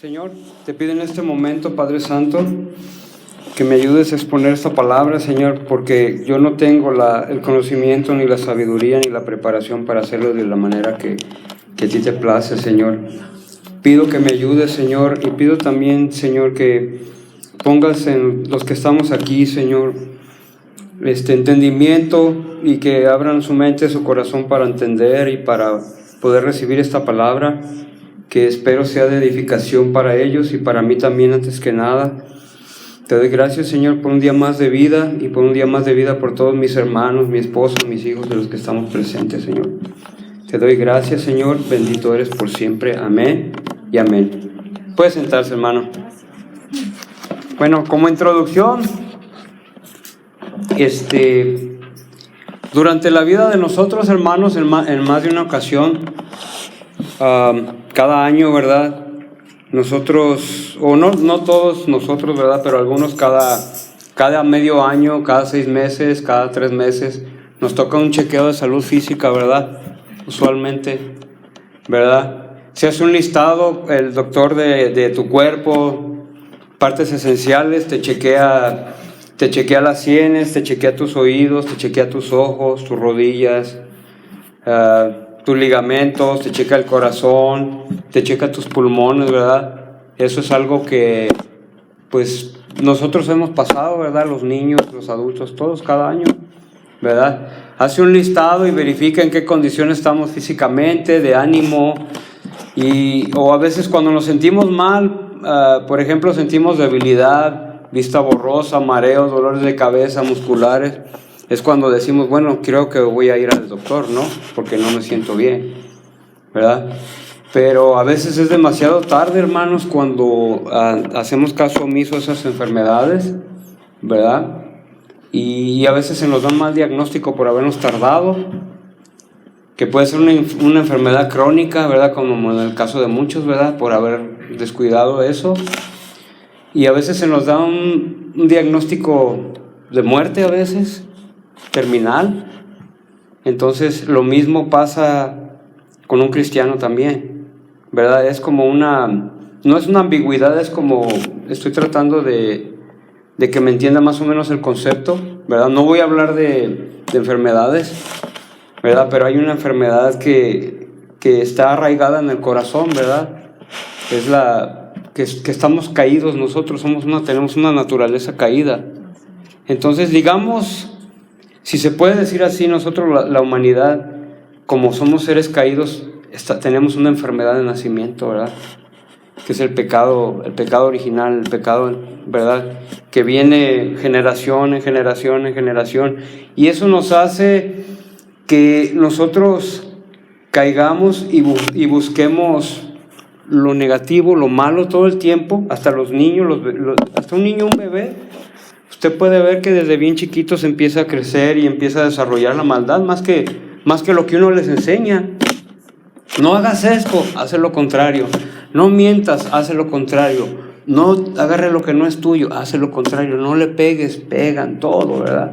Señor, te pido en este momento, Padre Santo, que me ayudes a exponer esta palabra, Señor, porque yo no tengo el conocimiento, ni la sabiduría, ni la preparación para hacerlo de la manera que a ti te place, Señor. Pido que me ayudes, Señor, y pido también, Señor, que pongas en los que estamos aquí, Señor, entendimiento, y que abran su mente, su corazón para entender y para poder recibir esta palabra, que espero sea de edificación para ellos y para mí también antes que nada. Te doy gracias, Señor, por un día más de vida, y por un día más de vida por todos mis hermanos, mi esposo, mis hijos, de los que estamos presentes, Señor. Te doy gracias, Señor, bendito eres por siempre, amén y amén. Puede sentarse, hermano. Bueno, como introducción, durante la vida de nosotros, hermanos, en más de una ocasión, cada año, ¿verdad? Nosotros, o no todos nosotros, ¿verdad? Pero algunos cada medio año, cada 6 meses, cada 3 meses, nos toca un chequeo de salud física, ¿verdad? Usualmente, ¿verdad? Se hace un listado, el doctor de tu cuerpo, partes esenciales, te chequea las sienes, te chequea tus oídos, te chequea tus ojos, tus rodillas, tus ligamentos, te checa el corazón, te checa tus pulmones, ¿verdad? Eso es algo que, pues, nosotros hemos pasado, ¿verdad? Los niños, los adultos, todos cada año, ¿verdad? Hace un listado y verifica en qué condiciones estamos físicamente, de ánimo, o a veces cuando nos sentimos mal, por ejemplo, sentimos debilidad, vista borrosa, mareos, dolores de cabeza, musculares. Es cuando decimos, bueno, creo que voy a ir al doctor, ¿no? Porque no me siento bien, ¿verdad? Pero a veces es demasiado tarde, hermanos, cuando hacemos caso omiso a esas enfermedades, ¿verdad? Y a veces se nos da un mal diagnóstico por habernos tardado, que puede ser una enfermedad crónica, ¿verdad? Como en el caso de muchos, ¿verdad? Por haber descuidado eso. Y a veces se nos da un diagnóstico de muerte a veces, terminal. Entonces lo mismo pasa con un cristiano también, ¿verdad? Es como no es una ambigüedad, es como, estoy tratando de que me entienda más o menos el concepto, ¿verdad? No voy a hablar de enfermedades, ¿verdad? Pero hay una enfermedad que está arraigada en el corazón, ¿verdad? Es que estamos caídos nosotros, tenemos una naturaleza caída. Entonces, digamos, si se puede decir así, nosotros la humanidad, como somos seres caídos, tenemos una enfermedad de nacimiento, ¿verdad? Que es el pecado original, el pecado, ¿verdad? Que viene generación en generación en generación, y eso nos hace que nosotros caigamos y busquemos lo negativo, lo malo todo el tiempo. Hasta los niños, hasta un niño, un bebé, usted puede ver que desde bien chiquitos empieza a crecer y empieza a desarrollar la maldad más que lo que uno les enseña. No hagas esto, haz lo contrario. No mientas, haz lo contrario. No agarre lo que no es tuyo, haz lo contrario. No le pegues, pegan todo, ¿verdad?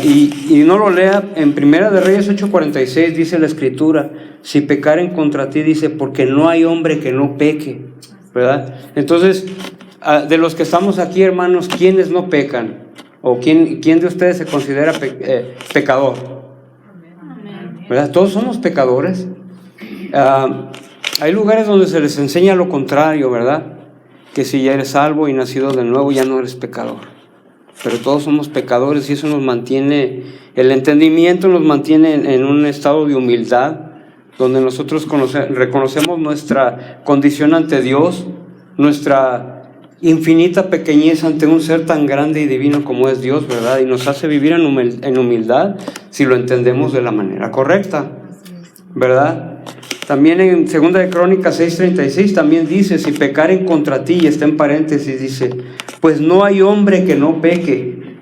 Y no lo lea. En Primera de Reyes 8:46 dice la Escritura: si pecaren contra ti, dice, porque no hay hombre que no peque, ¿verdad? Entonces, de los que estamos aquí, hermanos, ¿quiénes no pecan? ¿O quién de ustedes se considera pecador? ¿Verdad? Todos somos pecadores. Hay lugares donde se les enseña lo contrario, ¿verdad? Que si ya eres salvo y nacido de nuevo, ya no eres pecador. Pero todos somos pecadores, y eso nos mantiene, el entendimiento nos mantiene en un estado de humildad, donde nosotros reconocemos nuestra condición ante Dios, nuestra infinita pequeñez ante un ser tan grande y divino como es Dios, ¿verdad? Y nos hace vivir en humildad si lo entendemos de la manera correcta, ¿verdad? También en 2 de Crónicas 6:36 también dice: si pecaren contra ti, y está en paréntesis, dice, pues no hay hombre que no peque.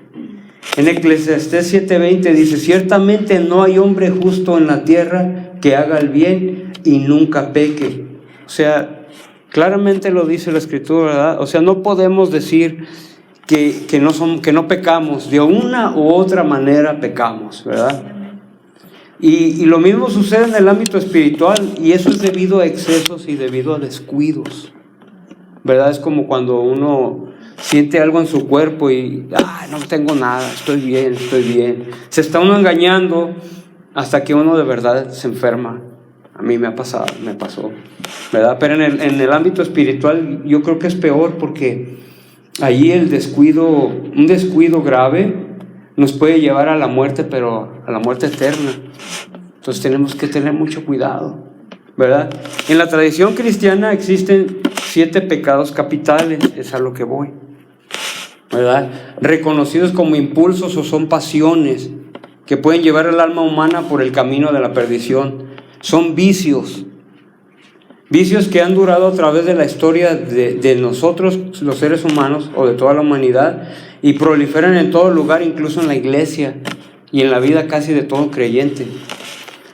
En Eclesiastés 7:20 dice: ciertamente no hay hombre justo en la tierra que haga el bien y nunca peque. O sea, claramente lo dice la Escritura, ¿verdad? O sea, no podemos decir que no pecamos. De una u otra manera pecamos, ¿verdad? Y lo mismo sucede en el ámbito espiritual, y eso es debido a excesos y debido a descuidos, ¿verdad? Es como cuando uno siente algo en su cuerpo y no tengo nada, estoy bien. Se está uno engañando hasta que uno de verdad se enferma. A mí me pasó, ¿verdad? Pero en el ámbito espiritual yo creo que es peor, porque allí un descuido grave nos puede llevar a la muerte, pero a la muerte eterna. Entonces tenemos que tener mucho cuidado, ¿verdad? En la tradición cristiana existen 7 pecados capitales, es a lo que voy, ¿verdad? Reconocidos como impulsos o son pasiones que pueden llevar al alma humana por el camino de la perdición. Son vicios que han durado a través de la historia de nosotros, los seres humanos, o de toda la humanidad, y proliferan en todo lugar, incluso en la iglesia y en la vida casi de todo creyente,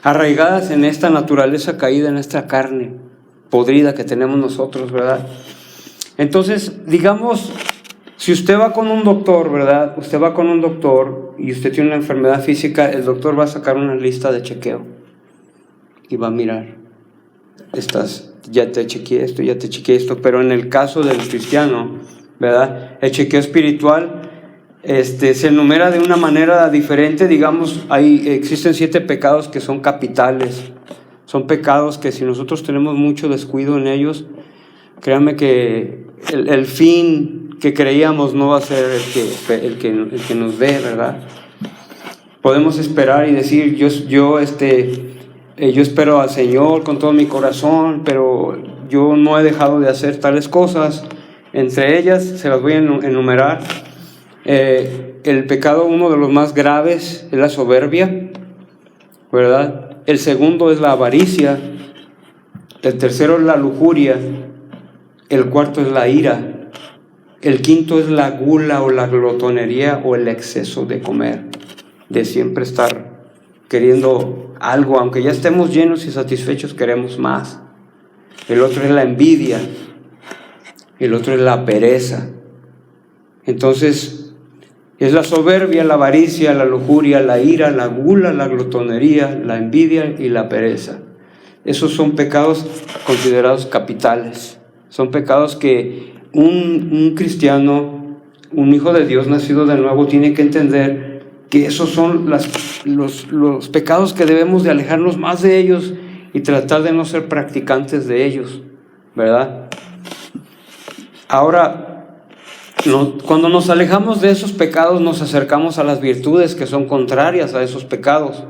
arraigadas en esta naturaleza caída, en esta carne podrida que tenemos nosotros, ¿verdad? Entonces, digamos, si usted va con un doctor, ¿verdad? Usted va con un doctor y usted tiene una enfermedad física, el doctor va a sacar una lista de chequeo y va a mirar, ya te chequeé esto, pero en el caso del cristiano, ¿verdad? El chequeo espiritual se enumera de una manera diferente. Digamos, existen 7 pecados que son capitales. Son pecados que si nosotros tenemos mucho descuido en ellos, créanme que el fin que creíamos no va a ser el que nos dé, ¿verdad? Podemos esperar y decir, yo espero al Señor con todo mi corazón, pero yo no he dejado de hacer tales cosas. Entre ellas, se las voy a enumerar. El pecado, uno de los más graves, es la soberbia, ¿verdad? El segundo es la avaricia. El tercero es la lujuria. El cuarto es la ira. El quinto es la gula o la glotonería, o el exceso de comer, de siempre estar queriendo algo, aunque ya estemos llenos y satisfechos, queremos más. El otro es la envidia. El otro es la pereza. Entonces, es la soberbia, la avaricia, la lujuria, la ira, la gula, la glotonería, la envidia y la pereza. Esos son pecados considerados capitales. Son pecados que un cristiano, un hijo de Dios nacido de nuevo, tiene que entender que esos son los pecados que debemos de alejarnos más de ellos y tratar de no ser practicantes de ellos, ¿verdad? Ahora, cuando nos alejamos de esos pecados, nos acercamos a las virtudes que son contrarias a esos pecados.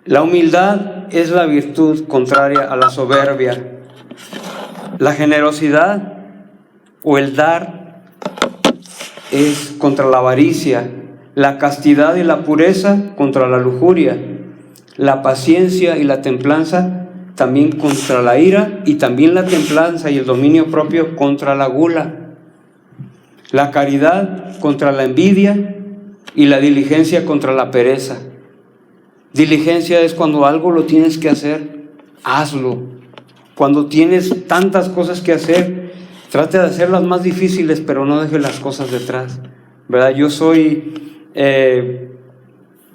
La humildad es la virtud contraria a la soberbia. La generosidad o el dar es contra la avaricia. La castidad y la pureza contra la lujuria. La paciencia y la templanza también contra la ira, y también la templanza y el dominio propio contra la gula. La caridad contra la envidia y la diligencia contra la pereza. Diligencia es cuando algo lo tienes que hacer, hazlo. Cuando tienes tantas cosas que hacer, trate de hacerlas más difíciles, pero no deje las cosas detrás, ¿verdad? Yo soy,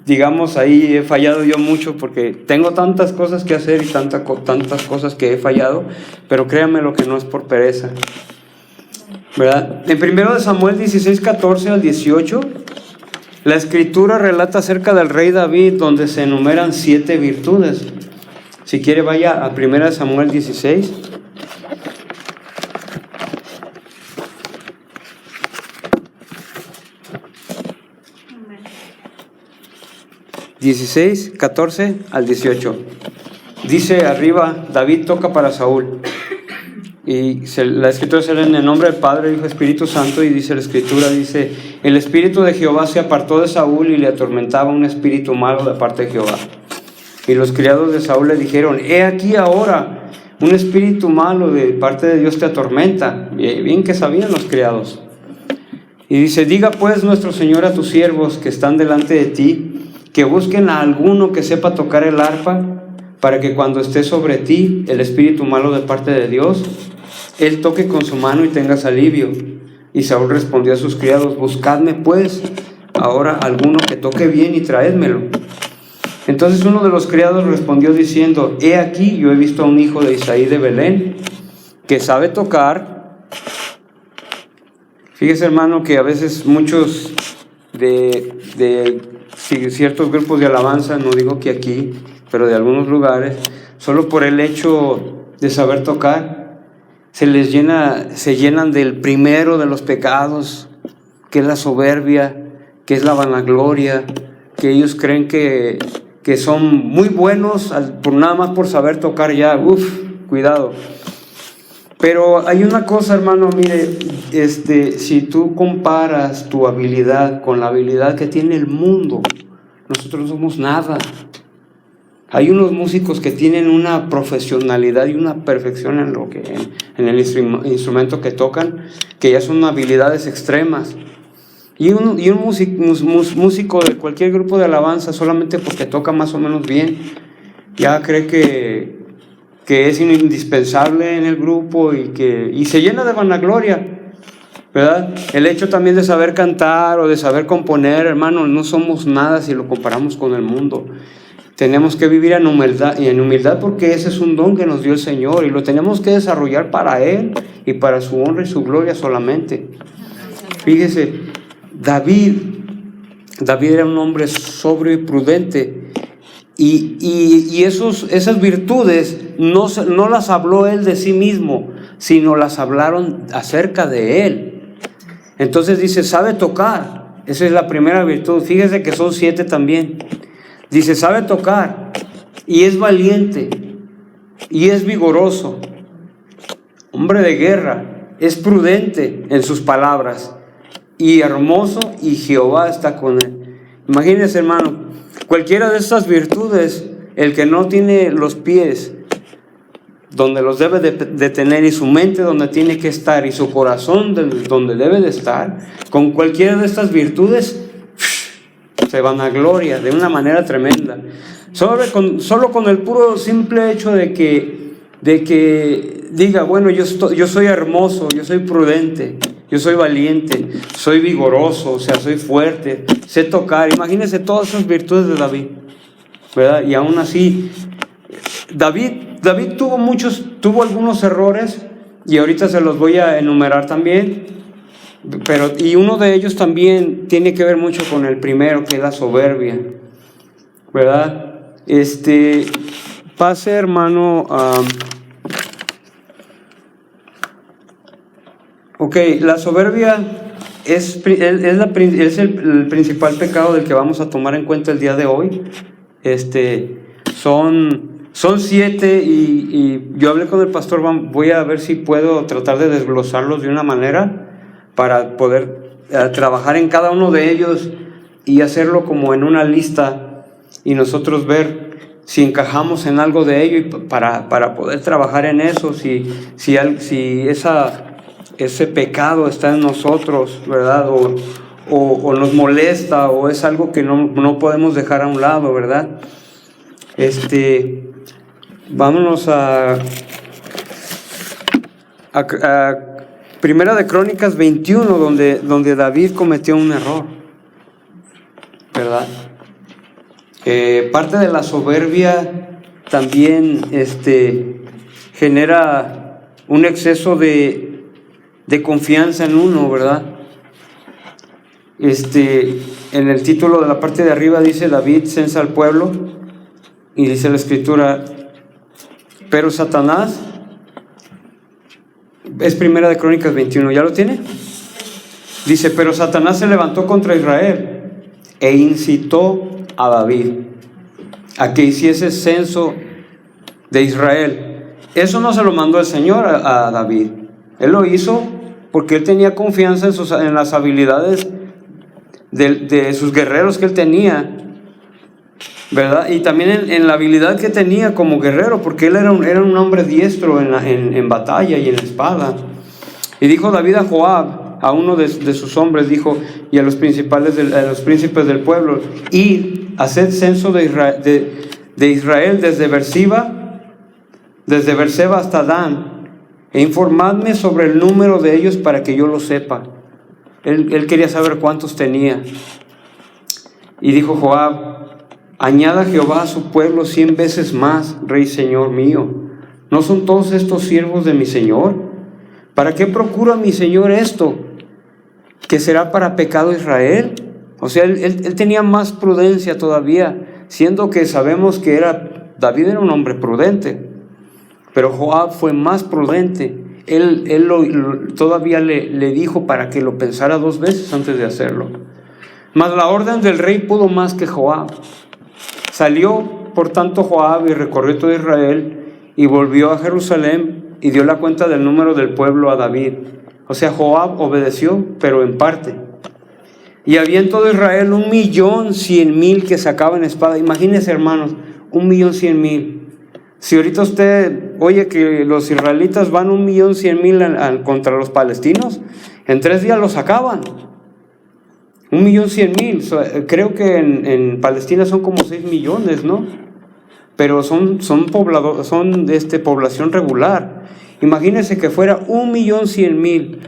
digamos, ahí he fallado yo mucho, porque tengo tantas cosas que hacer y tantas cosas que he fallado, pero créanme lo que no es por pereza, ¿verdad? En 1 Samuel 16, 14 al 18, la escritura relata acerca del rey David, donde se enumeran 7 virtudes. Si quiere, vaya a 1 Samuel 16. ...16, 14 al 18... dice arriba: David toca para Saúl. Y la escritura se lee en el nombre del Padre, Hijo y Espíritu Santo. Y dice la escritura, dice: el espíritu de Jehová se apartó de Saúl, y le atormentaba un espíritu malo de parte de Jehová. Y los criados de Saúl le dijeron: he aquí ahora un espíritu malo de parte de Dios te atormenta. Bien que sabían los criados. Y dice: diga pues nuestro Señor a tus siervos que están delante de ti, que busquen a alguno que sepa tocar el arpa, para que cuando esté sobre ti el espíritu malo de parte de Dios, él toque con su mano y tengas alivio. Y Saúl respondió a sus criados: buscadme pues ahora alguno que toque bien y traédmelo. Entonces uno de los criados respondió diciendo: he aquí, yo he visto a un hijo de Isaí de Belén, que sabe tocar Fíjese, hermano, que a veces muchos de ciertos grupos de alabanza, no digo que aquí, pero de algunos lugares, solo por el hecho de saber tocar, se llenan del primero de los pecados, que es la soberbia, que es la vanagloria, que ellos creen que son muy buenos por nada más por saber tocar ya. Cuidado. Pero hay una cosa, hermano, mire, si tú comparas tu habilidad con la habilidad que tiene el mundo, nosotros no somos nada. Hay unos músicos que tienen una profesionalidad y una perfección en el instrumento que tocan, que ya son habilidades extremas. Y un músico de cualquier grupo de alabanza, solamente porque toca más o menos bien, ya cree que es indispensable en el grupo y se llena de vanagloria, ¿verdad? El hecho también de saber cantar o de saber componer, hermano, no somos nada si lo comparamos con el mundo. Tenemos que vivir en humildad porque ese es un don que nos dio el Señor y lo tenemos que desarrollar para Él y para su honra y su gloria solamente. Fíjese, David era un hombre sobrio y prudente y esas virtudes no las habló él de sí mismo, sino las hablaron acerca de él. Entonces dice, sabe tocar, esa es la primera virtud. Fíjese que son 7 también. Dice, sabe tocar y es valiente y es vigoroso, hombre de guerra, es prudente en sus palabras y hermoso, y Jehová está con él. Imagínense, hermano, cualquiera de estas virtudes, el que no tiene los pies donde los debe de tener y su mente donde tiene que estar y su corazón donde debe de estar, con cualquiera de estas virtudes se vanagloria de una manera tremenda. Solo con el puro simple hecho de que diga, bueno, yo soy hermoso, yo soy prudente, yo soy valiente, soy vigoroso, o sea, soy fuerte, sé tocar. Imagínense todas esas virtudes de David, ¿verdad? Y aún así, David tuvo algunos errores, y ahorita se los voy a enumerar también. Y uno de ellos también tiene que ver mucho con el primero, que es la soberbia, ¿verdad? Pase, hermano. La soberbia es el principal pecado del que vamos a tomar en cuenta el día de hoy. Son 7 y yo hablé con el pastor. Voy a ver si puedo tratar de desglosarlos de una manera para poder trabajar en cada uno de ellos y hacerlo como en una lista y nosotros ver si encajamos en algo de ello y para poder trabajar en eso, si ese pecado está en nosotros, ¿verdad? O nos molesta, o es algo que no podemos dejar a un lado, ¿verdad? Vámonos a Primera de Crónicas 21, donde David cometió un error, ¿verdad? Parte de la soberbia también genera un exceso de confianza en uno, ¿verdad? En el título de la parte de arriba dice: David censa al pueblo, y dice la escritura, pero Satanás, es Primera de Crónicas 21, ¿ya lo tiene? Dice: pero Satanás se levantó contra Israel e incitó a David a que hiciese censo de Israel. Eso no se lo mandó el Señor a David. Él lo hizo porque él tenía confianza en las habilidades de sus guerreros que él tenía, ¿verdad? Y también en la habilidad que tenía como guerrero, porque él era un hombre diestro en batalla y en la espada. Y dijo David a Joab, a uno de sus hombres, dijo, y a los príncipes del pueblo: id, haced censo de Israel desde Berseba hasta Dan, e informadme sobre el número de ellos para que yo lo sepa. Él quería saber cuántos tenía. Y dijo Joab: añada Jehová a su pueblo 100 veces más, rey señor mío. ¿No son todos estos siervos de mi señor? ¿Para qué procura mi señor esto? ¿que será para pecado Israel? O sea, él tenía más prudencia todavía, siendo que sabemos que David era un hombre prudente, pero Joab fue más prudente. Él todavía le dijo para que lo pensara 2 veces antes de hacerlo. Mas la orden del rey pudo más que Joab. Salió por tanto Joab y recorrió todo Israel y volvió a Jerusalén y dio la cuenta del número del pueblo a David. O sea, Joab obedeció, pero en parte. Y había en todo Israel 1,100,000 que sacaban espada. Imagínense, hermanos, 1,100,000. Si ahorita usted oye que los israelitas van 1,100,000 contra los palestinos, en 3 días los sacaban. 1,100,000. Creo que en Palestina son como 6 millones, ¿no? Pero son población regular. Imagínense que fuera 1,100,000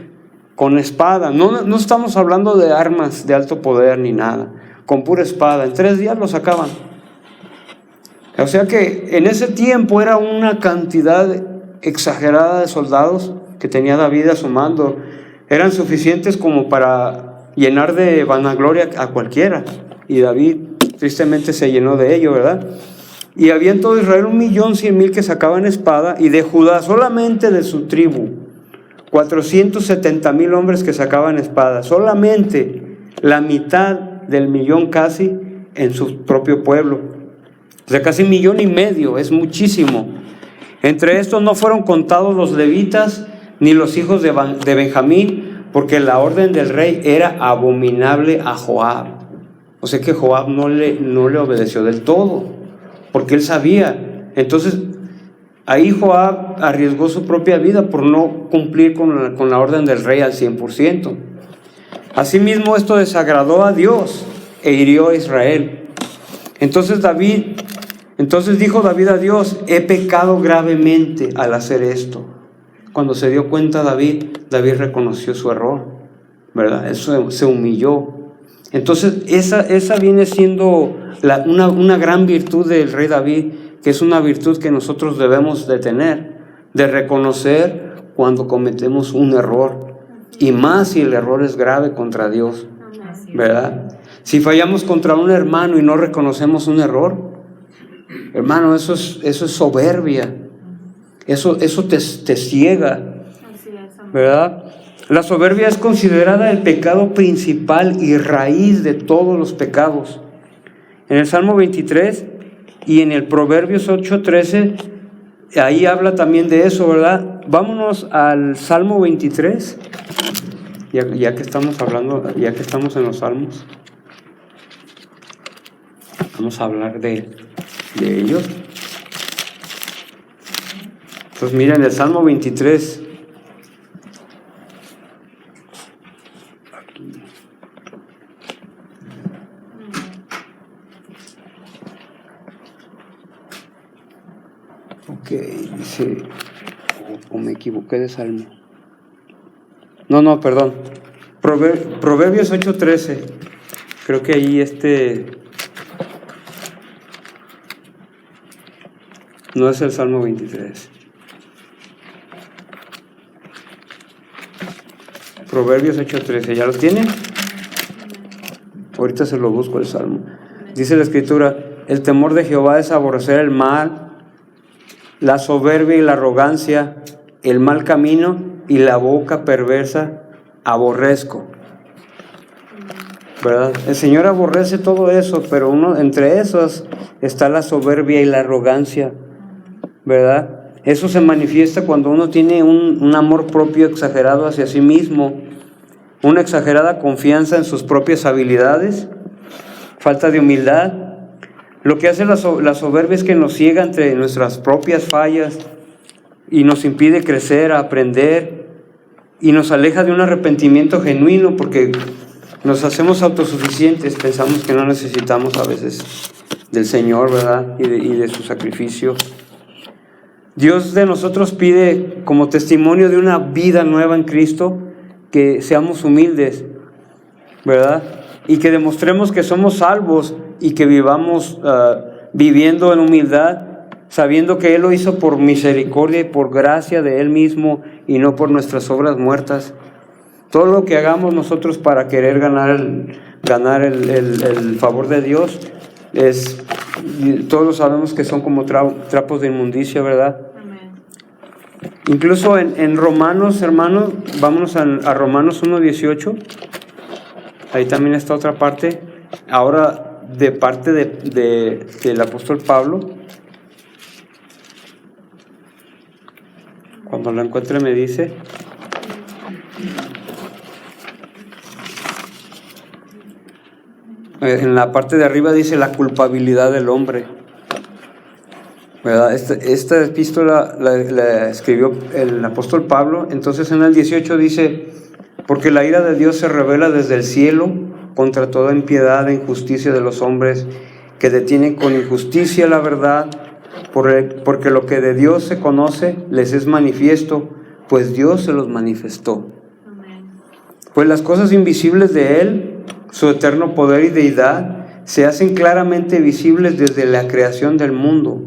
con espada. No estamos hablando de armas de alto poder ni nada. Con pura espada. En 3 días los sacaban. O sea que en ese tiempo era una cantidad exagerada de soldados que tenía David a su mando. Eran suficientes como para llenar de vanagloria a cualquiera. Y David tristemente se llenó de ello, ¿verdad? Y había en todo Israel 1,100,000 que sacaban espada, y de Judá, solamente de su tribu, 470,000 hombres que sacaban espada. Solamente la mitad del millón casi en su propio pueblo. O sea, casi 1,5 millones, es muchísimo. Entre estos no fueron contados los levitas ni los hijos de Benjamín, porque la orden del rey era abominable a Joab. O sea que Joab no le obedeció del todo, porque él sabía. Entonces, ahí Joab arriesgó su propia vida por no cumplir con la orden del rey al 100%. Asimismo, esto desagradó a Dios e hirió a Israel. Entonces dijo David a Dios: he pecado gravemente al hacer esto. Cuando se dio cuenta David reconoció su error, ¿verdad? Eso se humilló. Entonces esa viene siendo una gran virtud del rey David, que es una virtud que nosotros debemos de tener, de reconocer cuando cometemos un error, y más si el error es grave contra Dios, ¿verdad? Si fallamos contra un hermano y no reconocemos un error, hermano, eso es soberbia. Eso te ciega, ¿verdad? La soberbia es considerada el pecado principal y raíz de todos los pecados. En el Salmo 23 y en el Proverbios 8:13, ahí habla también de eso, ¿verdad? Vámonos al Salmo 23, ya que estamos en los Salmos. Vamos a hablar de ellos. Pues miren, el Salmo 23. Ok, dice, o me equivoqué de Salmo. No, perdón. Proverbios 8:13. Creo que ahí no es el Salmo 23. Proverbios 8:13, ¿ya lo tienen? Ahorita se lo busco el Salmo. Dice la Escritura: el temor de Jehová es aborrecer el mal, la soberbia y la arrogancia, el mal camino y la boca perversa aborrezco. ¿Verdad? El Señor aborrece todo eso, pero entre esos está la soberbia y la arrogancia, ¿verdad? Eso se manifiesta cuando uno tiene un amor propio exagerado hacia sí mismo, una exagerada confianza en sus propias habilidades, falta de humildad. Lo que hace la soberbia es que nos ciega entre nuestras propias fallas y nos impide crecer, aprender, y nos aleja de un arrepentimiento genuino, porque nos hacemos autosuficientes, pensamos que no necesitamos a veces del Señor, ¿verdad? Y de su sacrificio. Dios de nosotros pide, como testimonio de una vida nueva en Cristo, que seamos humildes, ¿verdad? Y que demostremos que somos salvos y que vivamos viviendo en humildad, sabiendo que Él lo hizo por misericordia y por gracia de Él mismo y no por nuestras obras muertas. Todo lo que hagamos nosotros para querer ganar el favor de Dios todos sabemos que son como trapos de inmundicia, ¿verdad? Amén. Incluso en Romanos, hermanos, vámonos a Romanos 1:18. Ahí también está otra parte. Ahora de parte del apóstol Pablo. Cuando la encuentre me dice. En la parte de arriba dice la culpabilidad del hombre, ¿verdad? Esta epístola la escribió el apóstol Pablo. Entonces en el 18 dice: porque la ira de Dios se revela desde el cielo contra toda impiedad e injusticia de los hombres que detienen con injusticia la verdad, porque lo que de Dios se conoce les es manifiesto, pues Dios se los manifestó. Amén. Pues las cosas invisibles de Él, su eterno poder y deidad, se hacen claramente visibles desde la creación del mundo,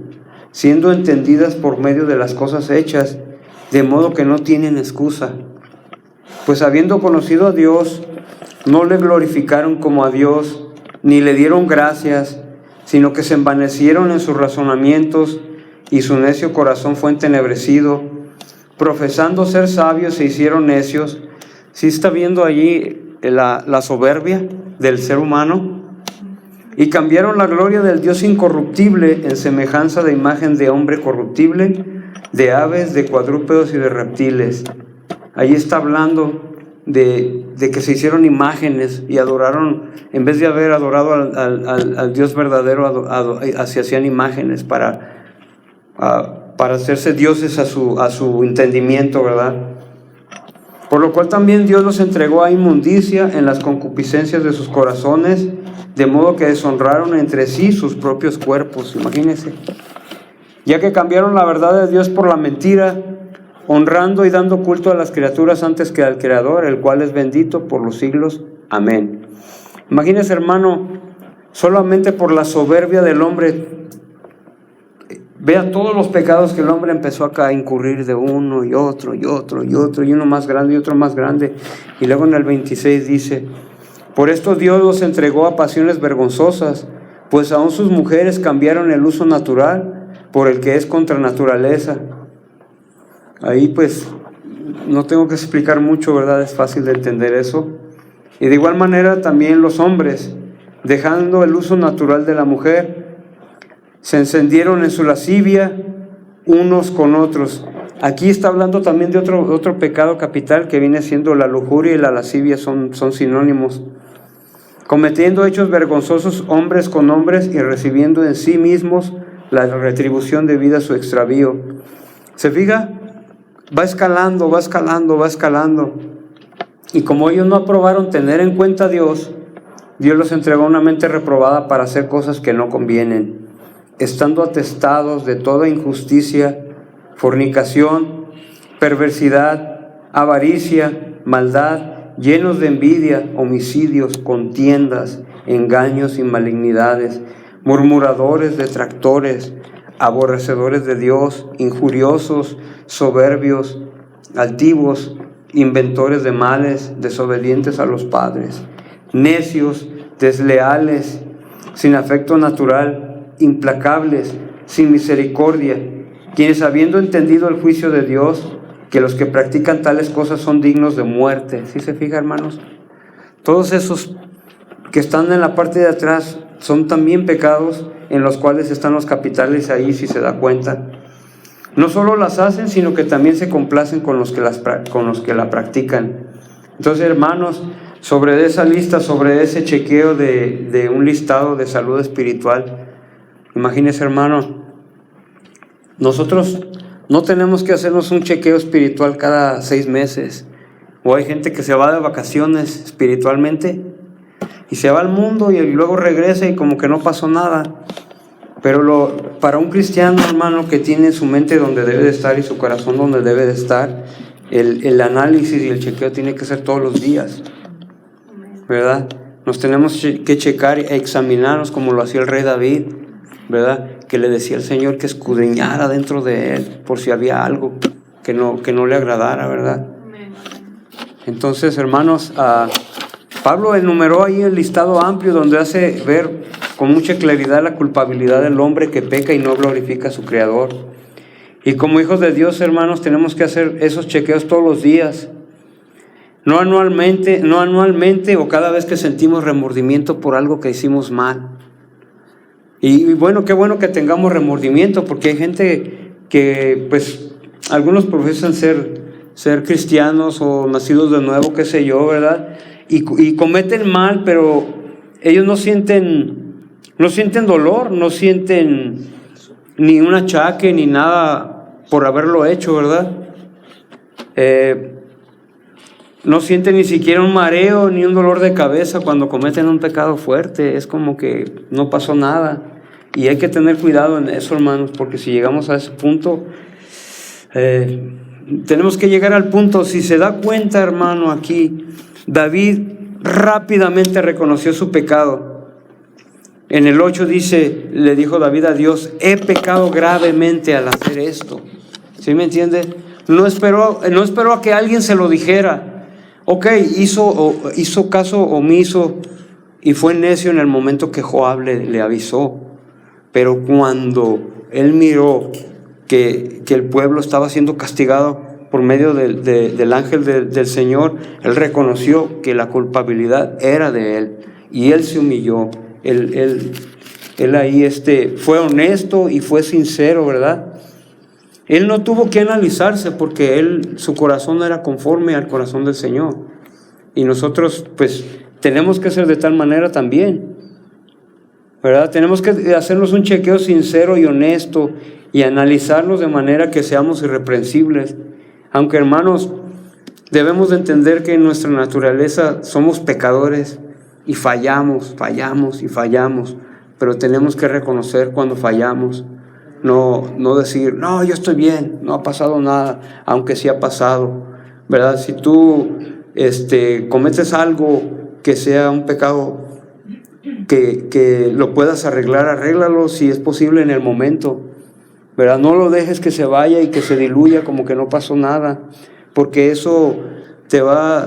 siendo entendidas por medio de las cosas hechas, de modo que no tienen excusa. Pues habiendo conocido a Dios, no le glorificaron como a Dios, ni le dieron gracias, sino que se envanecieron en sus razonamientos, y su necio corazón fue entenebrecido. Profesando ser sabios, se hicieron necios. ¿Sí está viendo allí la soberbia del ser humano? Y cambiaron la gloria del Dios incorruptible en semejanza de imagen de hombre corruptible, de aves, de cuadrúpedos y de reptiles. Ahí está hablando de que se hicieron imágenes y adoraron, en vez de haber adorado al Dios verdadero, se hacían imágenes para hacerse dioses a su entendimiento, ¿verdad? Por lo cual también Dios los entregó a inmundicia en las concupiscencias de sus corazones, de modo que deshonraron entre sí sus propios cuerpos. Imagínense. Ya que cambiaron la verdad de Dios por la mentira, honrando y dando culto a las criaturas antes que al Creador, el cual es bendito por los siglos. Amén. Imagínense, hermano, solamente por la soberbia del hombre. Vea todos los pecados que el hombre empezó acá a incurrir, de uno y otro y otro y otro, y uno más grande y otro más grande. Y luego en el 26 dice: por esto Dios los entregó a pasiones vergonzosas, pues aún sus mujeres cambiaron el uso natural por el que es contra naturaleza. Ahí pues no tengo que explicar mucho, ¿verdad? Es fácil de entender eso. Y de igual manera también los hombres, dejando el uso natural de la mujer, se encendieron en su lascivia unos con otros. Aquí está hablando también de otro pecado capital que viene siendo la lujuria y la lascivia, son sinónimos. Cometiendo hechos vergonzosos hombres con hombres y recibiendo en sí mismos la retribución debida a su extravío. ¿Se fija? Va escalando, va escalando, va escalando. Y como ellos no aprobaron tener en cuenta a Dios, Dios los entregó a una mente reprobada para hacer cosas que no convienen, estando atestados de toda injusticia, fornicación, perversidad, avaricia, maldad, llenos de envidia, homicidios, contiendas, engaños y malignidades, murmuradores, detractores, aborrecedores de Dios, injuriosos, soberbios, altivos, inventores de males, desobedientes a los padres, necios, desleales, sin afecto natural, implacables, sin misericordia, quienes habiendo entendido el juicio de Dios, que los que practican tales cosas son dignos de muerte. ¿Sí se fija, hermanos? Todos esos que están en la parte de atrás son también pecados en los cuales están los capitales ahí, si se da cuenta. No solo las hacen, sino que también se complacen con los que la practican. Entonces, hermanos, sobre esa lista, sobre ese chequeo de un listado de salud espiritual, imagínense, hermano, nosotros no tenemos que hacernos un chequeo espiritual cada 6 meses. O hay gente que se va de vacaciones espiritualmente y se va al mundo y luego regresa y como que no pasó nada. Pero para un cristiano, hermano, que tiene su mente donde debe de estar y su corazón donde debe de estar, el análisis y el chequeo tiene que ser todos los días, ¿verdad? Nos tenemos que checar e examinarnos como lo hacía el rey David, ¿verdad? Que le decía al Señor que escudriñara dentro de él por si había algo que no le agradara, ¿verdad? Entonces, hermanos, Pablo enumeró ahí el listado amplio donde hace ver con mucha claridad la culpabilidad del hombre que peca y no glorifica a su Creador. Y como hijos de Dios, hermanos, tenemos que hacer esos chequeos todos los días. No anualmente o cada vez que sentimos remordimiento por algo que hicimos mal. Y bueno, qué bueno que tengamos remordimiento, porque hay gente que, pues, algunos profesan ser cristianos o nacidos de nuevo, qué sé yo, ¿verdad? Y cometen mal, pero ellos no sienten dolor, no sienten ni un achaque ni nada por haberlo hecho, ¿verdad? No sienten ni siquiera un mareo ni un dolor de cabeza cuando cometen un pecado fuerte. Es como que no pasó nada. Y hay que tener cuidado en eso, hermanos, porque si llegamos a ese punto, tenemos que llegar al punto. Si se da cuenta, hermano, aquí David rápidamente reconoció su pecado. En el 8 dice, le dijo David a Dios: he pecado gravemente al hacer esto. ¿Sí me entiende? No esperó a que alguien se lo dijera. Ok, hizo caso omiso y fue necio en el momento que Joab le avisó. Pero cuando él miró que el pueblo estaba siendo castigado por medio del ángel del Señor, él reconoció que la culpabilidad era de él y él se humilló. Él ahí fue honesto y fue sincero, ¿verdad? Él no tuvo que analizarse porque su corazón era conforme al corazón del Señor. Y nosotros, pues, tenemos que ser de tal manera también, ¿verdad? Tenemos que hacernos un chequeo sincero y honesto y analizarnos de manera que seamos irreprensibles. Aunque, hermanos, debemos de entender que en nuestra naturaleza somos pecadores y fallamos, pero tenemos que reconocer cuando fallamos. No decir, no, yo estoy bien, no ha pasado nada, aunque sí ha pasado, ¿verdad? Si tú cometes algo que sea un pecado, que lo puedas arreglar, arréglalo si es posible en el momento, ¿verdad? No lo dejes que se vaya y que se diluya como que no pasó nada, porque eso te va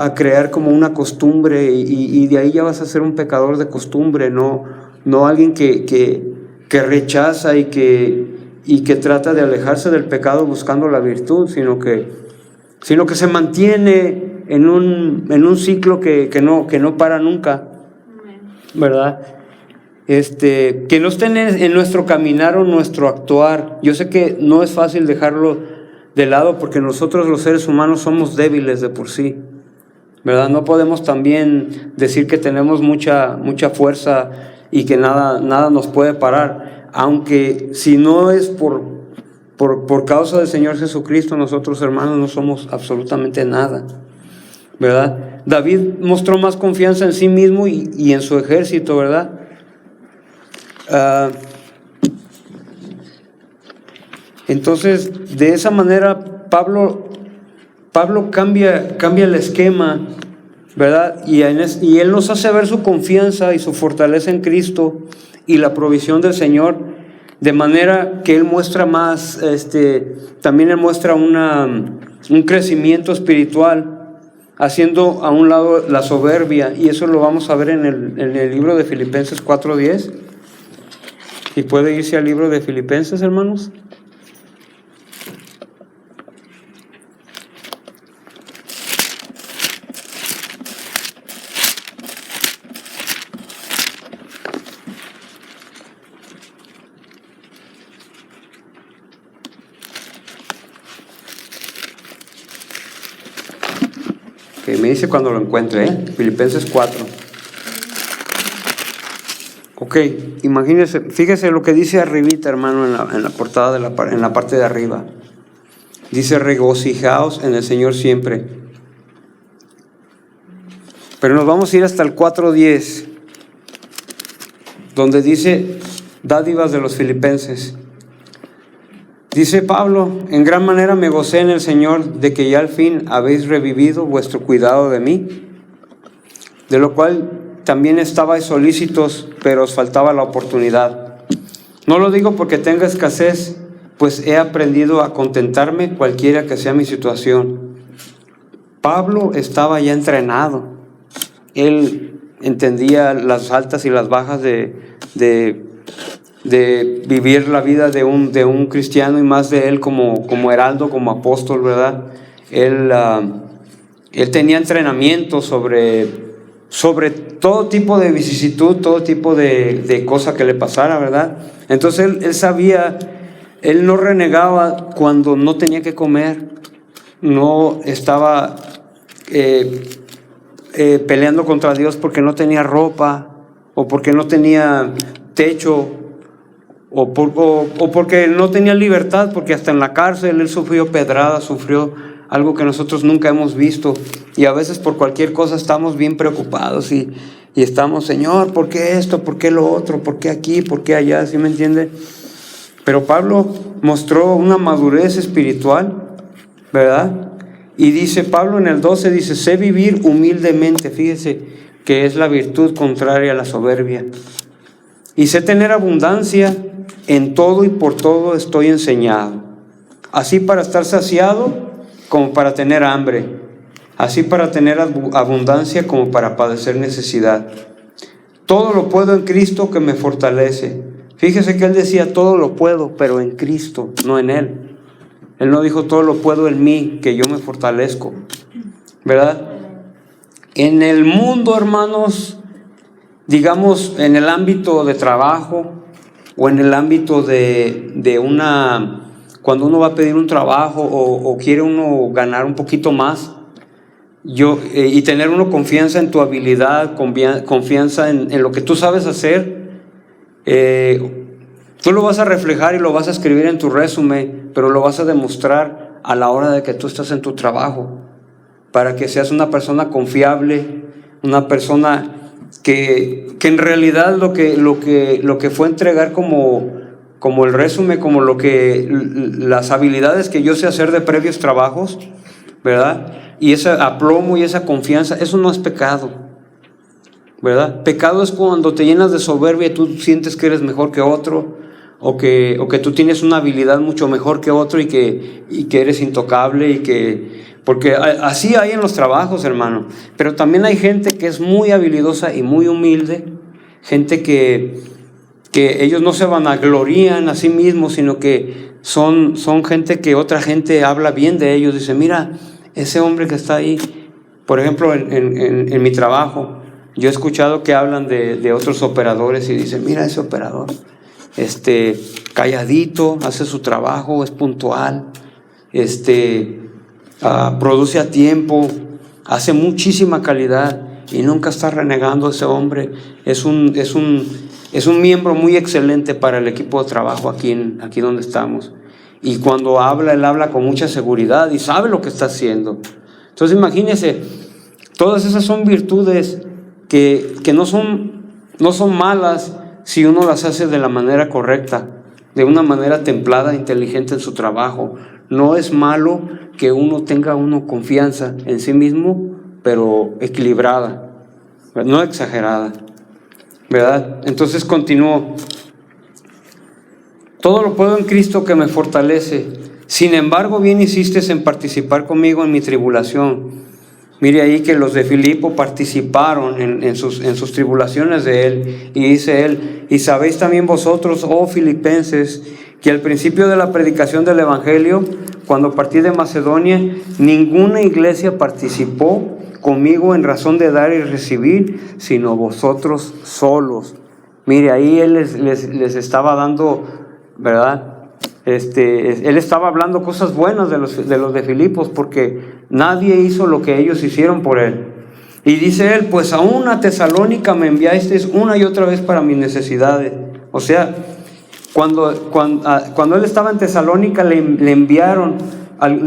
a crear como una costumbre y de ahí ya vas a ser un pecador de costumbre, no alguien que rechaza y que trata de alejarse del pecado buscando la virtud, sino que se mantiene en un ciclo que no para nunca, ¿verdad? Que no estén en nuestro caminar o nuestro actuar. Yo sé que no es fácil dejarlo de lado porque nosotros los seres humanos somos débiles de por sí, ¿verdad? No podemos también decir que tenemos mucha fuerza y que nada nos puede parar, aunque si no es por causa del Señor Jesucristo, nosotros, hermanos, no somos absolutamente nada, ¿verdad? David mostró más confianza en sí mismo y en su ejército, ¿verdad? Entonces, de esa manera, Pablo cambia el esquema, ¿verdad? Y él nos hace ver su confianza y su fortaleza en Cristo y la provisión del Señor, de manera que él muestra más, también él muestra un crecimiento espiritual, haciendo a un lado la soberbia, y eso lo vamos a ver en el libro de Filipenses 4:10. ¿Y puede irse al libro de Filipenses, hermanos? Que me dice cuando lo encuentre, Filipenses 4. Ok, imagínense, fíjese lo que dice arribita, hermano, en la portada, en la parte de arriba. Dice: regocijaos en el Señor siempre. Pero nos vamos a ir hasta el 4:10, donde dice dádivas de los filipenses. Dice Pablo: en gran manera me gocé en el Señor de que ya al fin habéis revivido vuestro cuidado de mí, de lo cual también estabais solícitos, pero os faltaba la oportunidad. No lo digo porque tenga escasez, pues he aprendido a contentarme cualquiera que sea mi situación. Pablo estaba ya entrenado. Él entendía las altas y las bajas de vivir la vida de un cristiano, y más de él como heraldo, como apóstol, ¿verdad? Él tenía entrenamiento sobre todo tipo de vicisitud, todo tipo de cosa que le pasara, ¿verdad? Entonces él sabía, él no renegaba cuando no tenía que comer, no estaba peleando contra Dios porque no tenía ropa, o porque no tenía techo, o porque no tenía libertad, porque hasta en la cárcel él sufrió pedradas, sufrió algo que nosotros nunca hemos visto, y a veces por cualquier cosa estamos bien preocupados y estamos, Señor, ¿por qué esto? ¿Por qué lo otro? ¿Por qué aquí? ¿Por qué allá? ¿Sí me entiende? Pero Pablo mostró una madurez espiritual, ¿verdad? Y dice Pablo en el 12, dice, sé vivir humildemente, fíjese que es la virtud contraria a la soberbia, y sé tener abundancia en todo y por todo estoy enseñado, así para estar saciado como para tener hambre, así para tener abundancia como para padecer necesidad. Todo lo puedo en Cristo que me fortalece. Fíjese que él decía todo lo puedo, pero en Cristo, no en él. Él no dijo todo lo puedo en mí, que yo me fortalezco, ¿verdad? En el mundo, hermanos, digamos en el ámbito de trabajo, o en el ámbito de cuando uno va a pedir un trabajo, o quiere uno ganar un poquito más, y tener uno confianza en tu habilidad, confianza en lo que tú sabes hacer, tú lo vas a reflejar y lo vas a escribir en tu resumen, pero lo vas a demostrar a la hora de que tú estás en tu trabajo, para que seas una persona confiable, una persona que en realidad lo que fue entregar como el resumen, como las habilidades que yo sé hacer de previos trabajos, ¿verdad? Y ese aplomo y esa confianza, eso no es pecado, ¿verdad? Pecado es cuando te llenas de soberbia y tú sientes que eres mejor que otro, o que tú tienes una habilidad mucho mejor que otro, y que eres intocable, porque así hay en los trabajos, hermano. Pero también hay gente que es muy habilidosa y muy humilde, gente que ellos no se vanaglorían a sí mismos, sino que son gente que otra gente habla bien de ellos. Dice, mira, ese hombre que está ahí, por ejemplo, en mi trabajo, yo he escuchado que hablan de otros operadores y dicen, mira ese operador, calladito, hace su trabajo, es puntual, produce a tiempo, hace muchísima calidad y nunca está renegando. Ese hombre es un miembro muy excelente para el equipo de trabajo aquí donde estamos. Y cuando habla, él habla con mucha seguridad y sabe lo que está haciendo. Entonces imagínense, todas esas son virtudes que no son malas si uno las hace de la manera correcta, de una manera templada, inteligente en su trabajo. No es malo que uno tenga confianza en sí mismo, pero equilibrada, no exagerada, ¿verdad? Entonces continuó. Todo lo puedo en Cristo que me fortalece. Sin embargo, bien hiciste en participar conmigo en mi tribulación. Mire ahí que los de Filipo participaron en sus tribulaciones de él. Y dice él, y sabéis también vosotros, oh filipenses, que al principio de la predicación del Evangelio, cuando partí de Macedonia, ninguna iglesia participó conmigo en razón de dar y recibir, sino vosotros solos. Mire, ahí él les estaba dando, ¿verdad? Él estaba hablando cosas buenas de los de Filipos, porque nadie hizo lo que ellos hicieron por él. Y dice él, pues aún a Tesalónica me enviasteis una y otra vez para mis necesidades. O sea, cuando él estaba en Tesalónica le enviaron,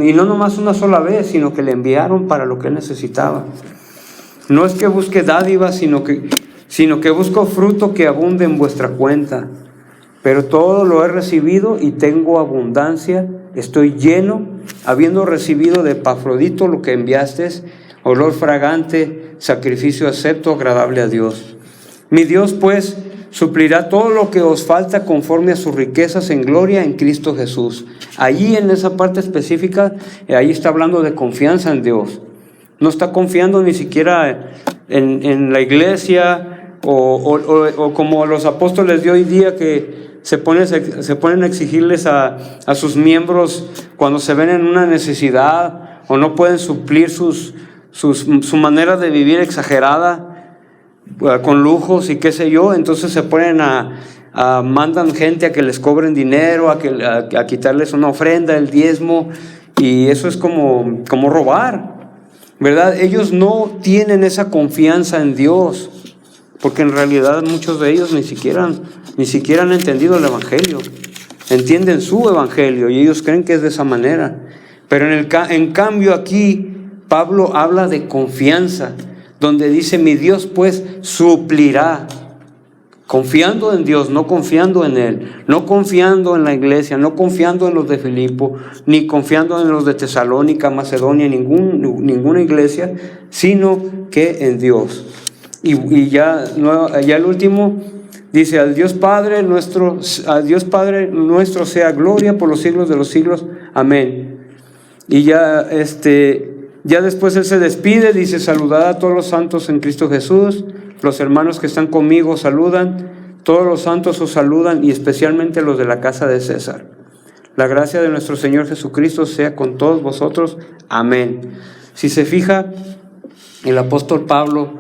y no nomás una sola vez, sino que le enviaron para lo que él necesitaba. No es que busque dádivas, sino que busco fruto que abunde en vuestra cuenta. Pero todo lo he recibido y tengo abundancia, estoy lleno, habiendo recibido de Epafrodito lo que enviasteis, olor fragante, sacrificio acepto, agradable a Dios. Mi Dios, pues, suplirá todo lo que os falta conforme a sus riquezas en gloria en Cristo Jesús. Allí en esa parte específica, ahí está hablando de confianza en Dios. No está confiando ni siquiera en la iglesia o como los apóstoles de hoy día que se ponen a exigirles a sus miembros cuando se ven en una necesidad o no pueden suplir su manera de vivir exagerada con lujos y qué sé yo. Entonces se ponen mandan gente a que les cobren dinero, a quitarles una ofrenda, el diezmo, y eso es como robar, ¿verdad? Ellos no tienen esa confianza en Dios, porque en realidad muchos de ellos ni siquiera han entendido el evangelio. Entienden su evangelio y ellos creen que es de esa manera. Pero en cambio aquí Pablo habla de confianza, donde dice: mi Dios pues suplirá. Confiando en Dios, no confiando en Él, no confiando en la iglesia, no confiando en los de Filipo, ni confiando en los de Tesalónica, Macedonia, ninguna iglesia, sino que en Dios. Y ya el último dice: al Dios Padre nuestro sea gloria por los siglos de los siglos. Amén. Y ya después él se despide, dice: saludad a todos los santos en Cristo Jesús. Los hermanos que están conmigo saludan, todos los santos os saludan, y especialmente los de la casa de César. La gracia de nuestro Señor Jesucristo sea con todos vosotros. Amén. Si se fija, el apóstol Pablo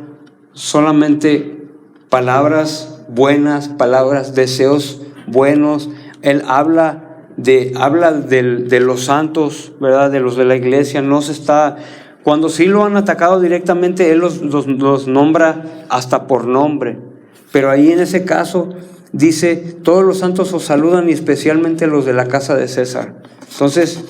solamente palabras buenas, palabras, deseos buenos. Él habla de los santos, ¿verdad? De los de la iglesia. No se está... Cuando sí lo han atacado directamente, él los nombra hasta por nombre. Pero ahí en ese caso dice: todos los santos os saludan, y especialmente los de la casa de César. Entonces,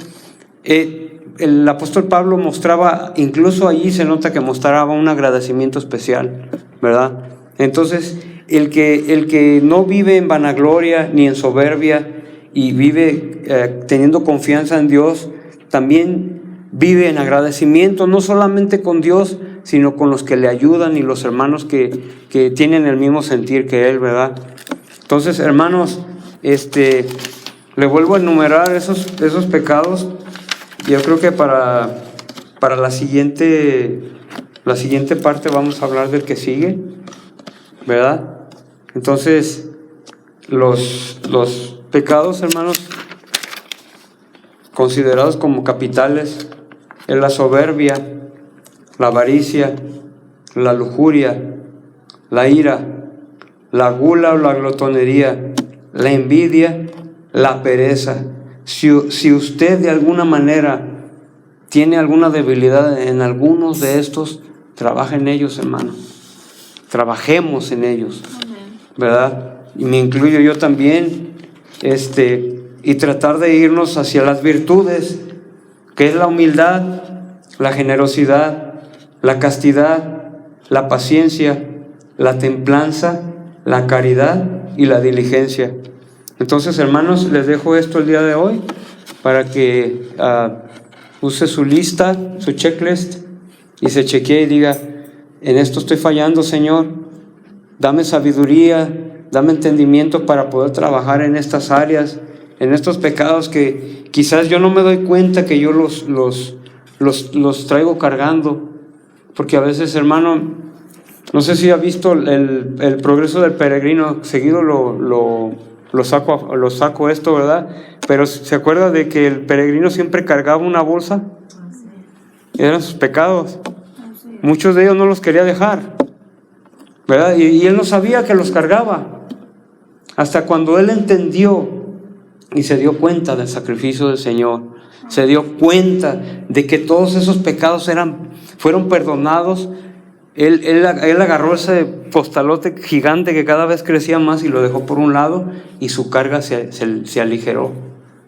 el apóstol Pablo mostraba, incluso allí se nota que mostraba un agradecimiento especial, ¿verdad? Entonces, el que no vive en vanagloria ni en soberbia y vive teniendo confianza en Dios, también vive en agradecimiento, no solamente con Dios, sino con los que le ayudan y los hermanos que tienen el mismo sentir que él, ¿verdad? Entonces, hermanos, le vuelvo a enumerar esos pecados. Yo creo que para la siguiente parte vamos a hablar del que sigue, ¿verdad? Entonces, los pecados, hermanos, considerados como capitales, es la soberbia, la avaricia, la lujuria, la ira, la gula o la glotonería, la envidia, la pereza. Si usted de alguna manera tiene alguna debilidad en algunos de estos, trabaja en ellos, hermano. Trabajemos en ellos, ¿verdad? Y me incluyo yo también, y tratar de irnos hacia las virtudes, que es la humildad, la generosidad, la castidad, la paciencia, la templanza, la caridad y la diligencia. Entonces, hermanos, les dejo esto el día de hoy para que use su lista, su checklist, y se chequee y diga: en esto estoy fallando, Señor, dame sabiduría, dame entendimiento para poder trabajar en estas áreas, en estos pecados que quizás yo no me doy cuenta que yo los traigo cargando. Porque a veces, hermano, no sé si ha visto el progreso del peregrino, seguido lo saco esto, ¿verdad? Pero se acuerda de que el peregrino siempre cargaba una bolsa. Eran sus pecados. Muchos de ellos no los quería dejar, ¿verdad? Y él no sabía que los cargaba. Hasta cuando él entendió y se dio cuenta del sacrificio del Señor, se dio cuenta de que todos esos pecados fueron perdonados. Él agarró ese postalote gigante que cada vez crecía más y lo dejó por un lado, y su carga se aligeró,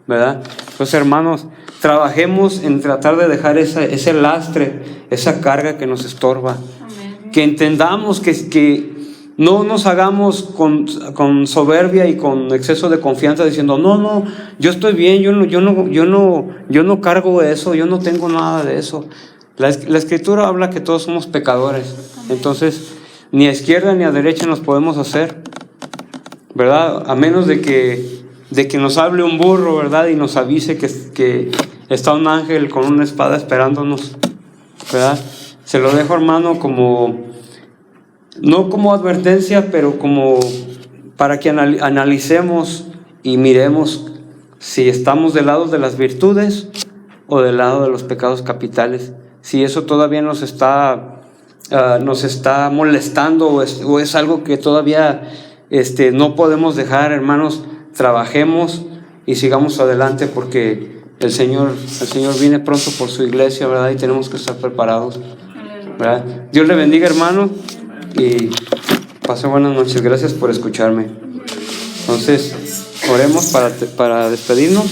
¿verdad? Entonces, hermanos, trabajemos en tratar de dejar ese lastre, esa carga que nos estorba. Amén. Que entendamos que no nos hagamos con soberbia y con exceso de confianza diciendo: no, yo estoy bien, yo no cargo eso, yo no tengo nada de eso. La Escritura habla que todos somos pecadores. Entonces, ni a izquierda ni a derecha nos podemos hacer, ¿verdad? A menos de que nos hable un burro, ¿verdad? Y nos avise que está un ángel con una espada esperándonos, ¿verdad? Se lo dejo, hermano, no como advertencia, pero como para que analicemos y miremos si estamos del lado de las virtudes o del lado de los pecados capitales. Si eso todavía nos está molestando o es algo que todavía no podemos dejar, hermanos. Trabajemos y sigamos adelante, porque el Señor viene pronto por su iglesia, ¿verdad? Y tenemos que estar preparados, ¿verdad? Dios le bendiga, hermano, y pase buenas noches. Gracias por escucharme. Entonces, oremos para despedirnos.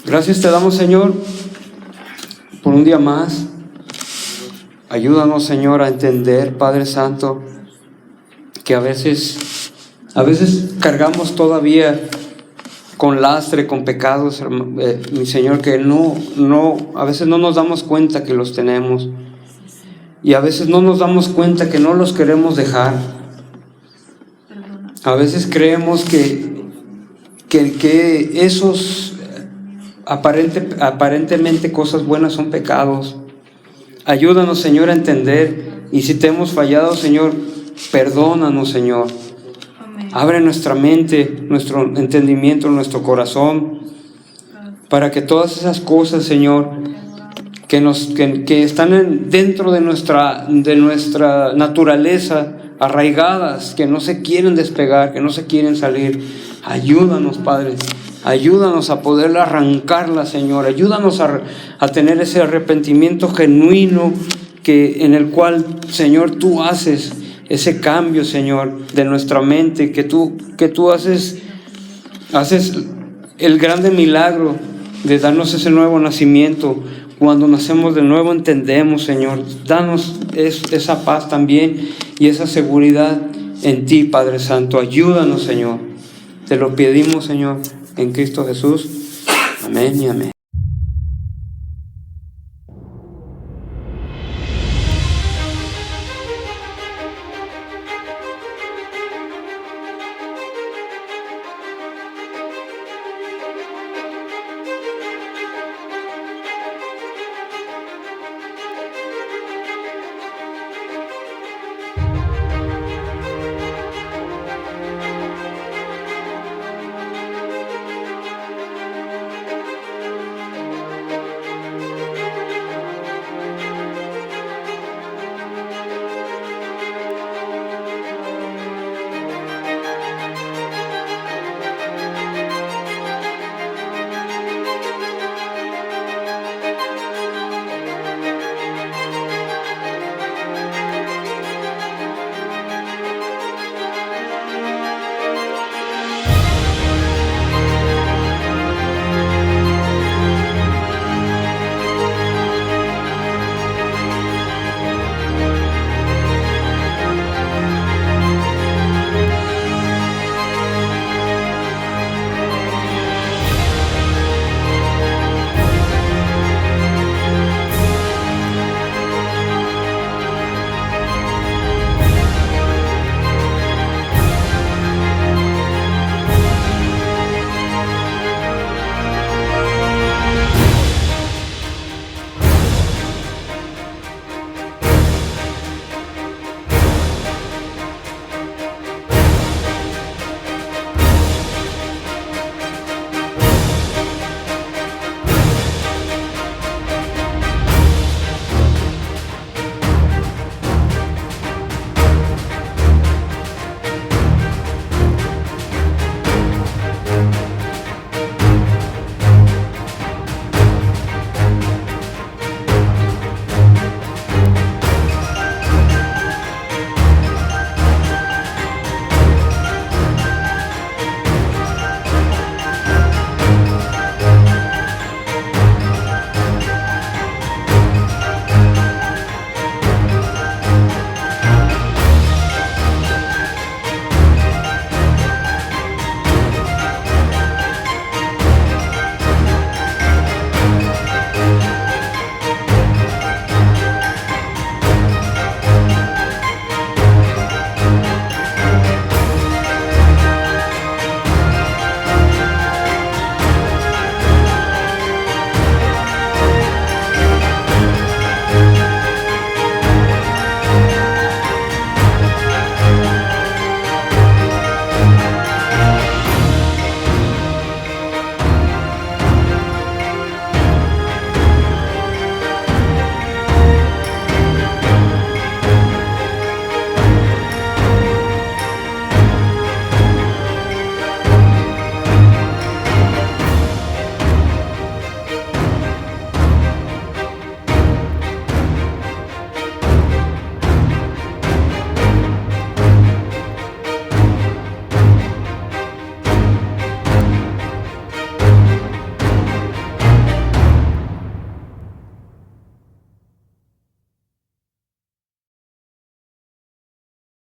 Gracias te damos, Señor, por un día más. Ayúdanos, Señor, a entender, Padre Santo, que a veces cargamos todavía con lastre, con pecados, mi Señor, que a veces no nos damos cuenta que los tenemos, y a veces no nos damos cuenta que no los queremos dejar. A veces creemos que esos aparentemente cosas buenas son pecados. Ayúdanos, Señor, a entender, y si te hemos fallado, Señor, perdónanos, Señor. Abre nuestra mente, nuestro entendimiento, nuestro corazón, para que todas esas cosas, Señor, que están dentro de nuestra naturaleza, arraigadas, que no se quieren despegar, que no se quieren salir, ayúdanos, Padre. Ayúdanos a poder arrancarlas, Señor. Ayúdanos a tener ese arrepentimiento genuino en el cual, Señor, tú haces ese cambio, Señor, de nuestra mente, que tú haces el grande milagro de darnos ese nuevo nacimiento. Cuando nacemos de nuevo entendemos, Señor, danos esa paz también y esa seguridad en ti, Padre Santo. Ayúdanos, Señor. Te lo pedimos, Señor, en Cristo Jesús. Amén y amén.